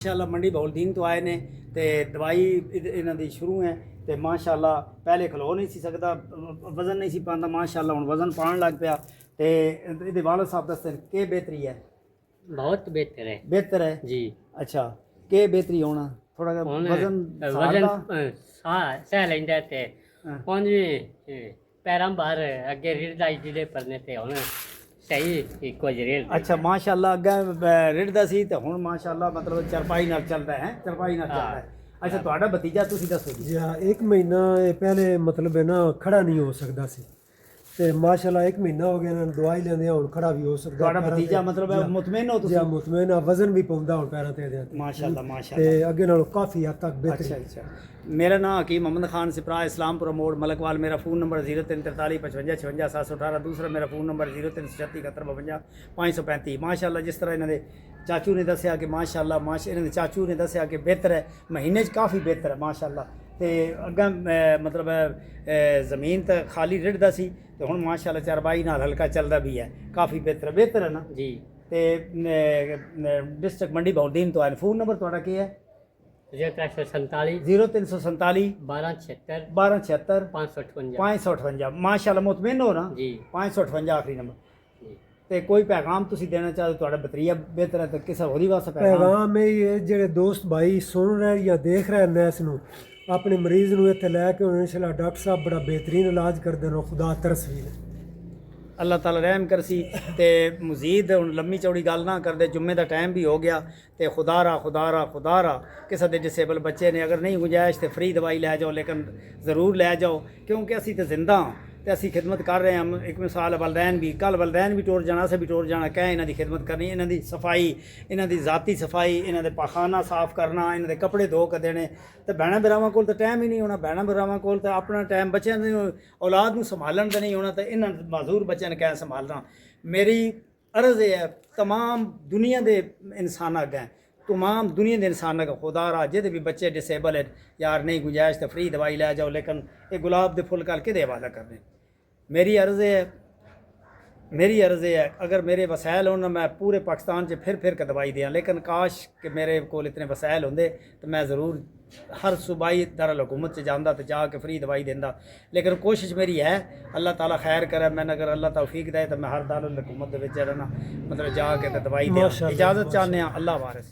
माशाअल्लाह मंडी बहुलदीन तो आए ने ते दवाई इन्हां दी शुरू है ते माशाअल्लाह पहले खलो नहीं सी सकदा, वजन नहीं सी पांदा, माशाअल्लाह हुण वजन पाण लग पिया ते इहदे वालिद साहब दसदे के बेहतरी है। बहुत बेहतर है। बेहतर है जी। अच्छा के बेहतरी होना थोड़ा वजन सह लैंदा ते हुण पैरां बाहर अगे रिड़दा जिहदे परने ते हुण सही कुछ रेल। अच्छा माशाअल्लाह अगे रिड़दा सी ते हुण माशाअल्लाह मतलब चरपाई नाल चलदा है, चरपाई नाल चलदा है। अच्छा ਤੁਹਾਡਾ भतीजा ਤੁਸੀਂ ਦੱਸੋ ਜੀ। जी हाँ, एक महीना पहले मतलब है ना खड़ा नहीं हो सकता सी ते माशाल्लाह एक महीना हो गया ना दवाई लेंदे हुण खड़ा भी हो सकदा। ਤੁਹਾਡਾ भतीजा मतलब मुतमईन हो जी ਤੁਸੀਂ। हाँ, मुतमईन वजन भी पाउंदा हुण पैरां ते माशाअल्लाह ते माशाअल्लाह अगे नालों काफ़ी हद तक बेहतर। अच्छा अच्छा मेरा नाम हकीम मोहम्मद खान सिपरा इस्लामपुर मोड़ मलकवाल। मेरा फ़ोन नंबर 0343 55 56 718। दूसरा मेरा फ़ोन नंबर 0336 71 52 535। माशाअल्लाह जिस तरह इन्होंने चाचू ने दसिया कि माशाअल्लाह इन्होंने चाचू ने दसिया कि बेहतर है, महीने काफ़ी बेहतर है माशाअल्लाह। तो अगर मतलब ज़मीन तो खाली रिड़दा सी तो हुण माशाअल्लाह चरबाई नाल हल्का चलदा भी है, काफ़ी बेहतर है ना जी। तो डिस्ट्रिक्ट मंडी बहुलदीन तो आए। फ़ोन नंबर तुहाडा की है? 0347 0347 1276 1276 558 558। माशाअल्लाह मुतमिन हो ना जी। 558 आखिरी नंबर। जी। ते कोई पैगाम तुसी देना चाहते ਤੁਹਾਡਾ बतरीया बेहतर है तो किसी होरी वास्ते पैगाम ये जेड़े दोस्त भाई सुन रहे या देख रहे हैं इस नूं अपने मरीज़ नूं इत्थे लैके हुण इंशाअल्लाह डॉक्टर साहब बड़ा बेहतरीन इलाज करदे ने, खुदा तरस भी है। अल्लाह ताला रहम करसी ते मजीद हुण लम्मी चौड़ी गल ना करदे, जुम्मे का टाइम भी हो गया ते खुदारा किसी दे डिसेबल बच्चे ने अगर नहीं गुंजाइश तो फ्री दवाई लै जाओ, लेकिन ज़रूर लै जाओ क्योंकि असी तो जिंदा हाँ तो असी खिदमत कर रहे हैं। एक मिसाल वलदैन भी कल वलदैन भी टुर जाना, असें भी टुर जाना, कैं इन्हां दी खिदमत करनी, इन्हां दी सफाई, इन्हां दी ज़ाती सफाई, इन्हां दे पाखाना साफ़ करना, इन्हां दे कपड़े धो के देने। तो भैणां भरावां कोल तो टाइम ही नहीं होना, भैणां भरावां कोल तो अपना टाइम बच्चों दी औलाद नूं संभालन ते नहीं होना, तो इन्हां माजूर बच्चों ने कैं संभालना। मेरी अर्ज़ ये है तमाम दुनिया के इंसान अग्गें तमाम दुनिया के इंसान अगर खुदा रहा जिहदे भी बच्चे डिसेबल है यार नहीं गुंजाइश तो फ्री दवाई लै जाओ, लेकिन ये गुलाब के फुल करके दे हवाला करने। मेरी अर्ज़ है अगर मेरे वसैल होना मैं पूरे पाकिस्तान से फिर के दवाई दें, लेकिन काश कि मेरे को इतने वसैल होंदे तो मैं ज़रूर हर सूबाई दारुल हुकूमत से जाता तो जाके फ्री दवाई देंदा, लेकिन कोशिश मेरी है अल्लाह ताला खैर करे। मैंने अगर अल्लाह तौफीक दे तो मैं हर दारुल हुकूमत दे विच रहना मतलब जाके तो दवाई दें। इजाज़त चाहते हैं। अल्लाह वारिस।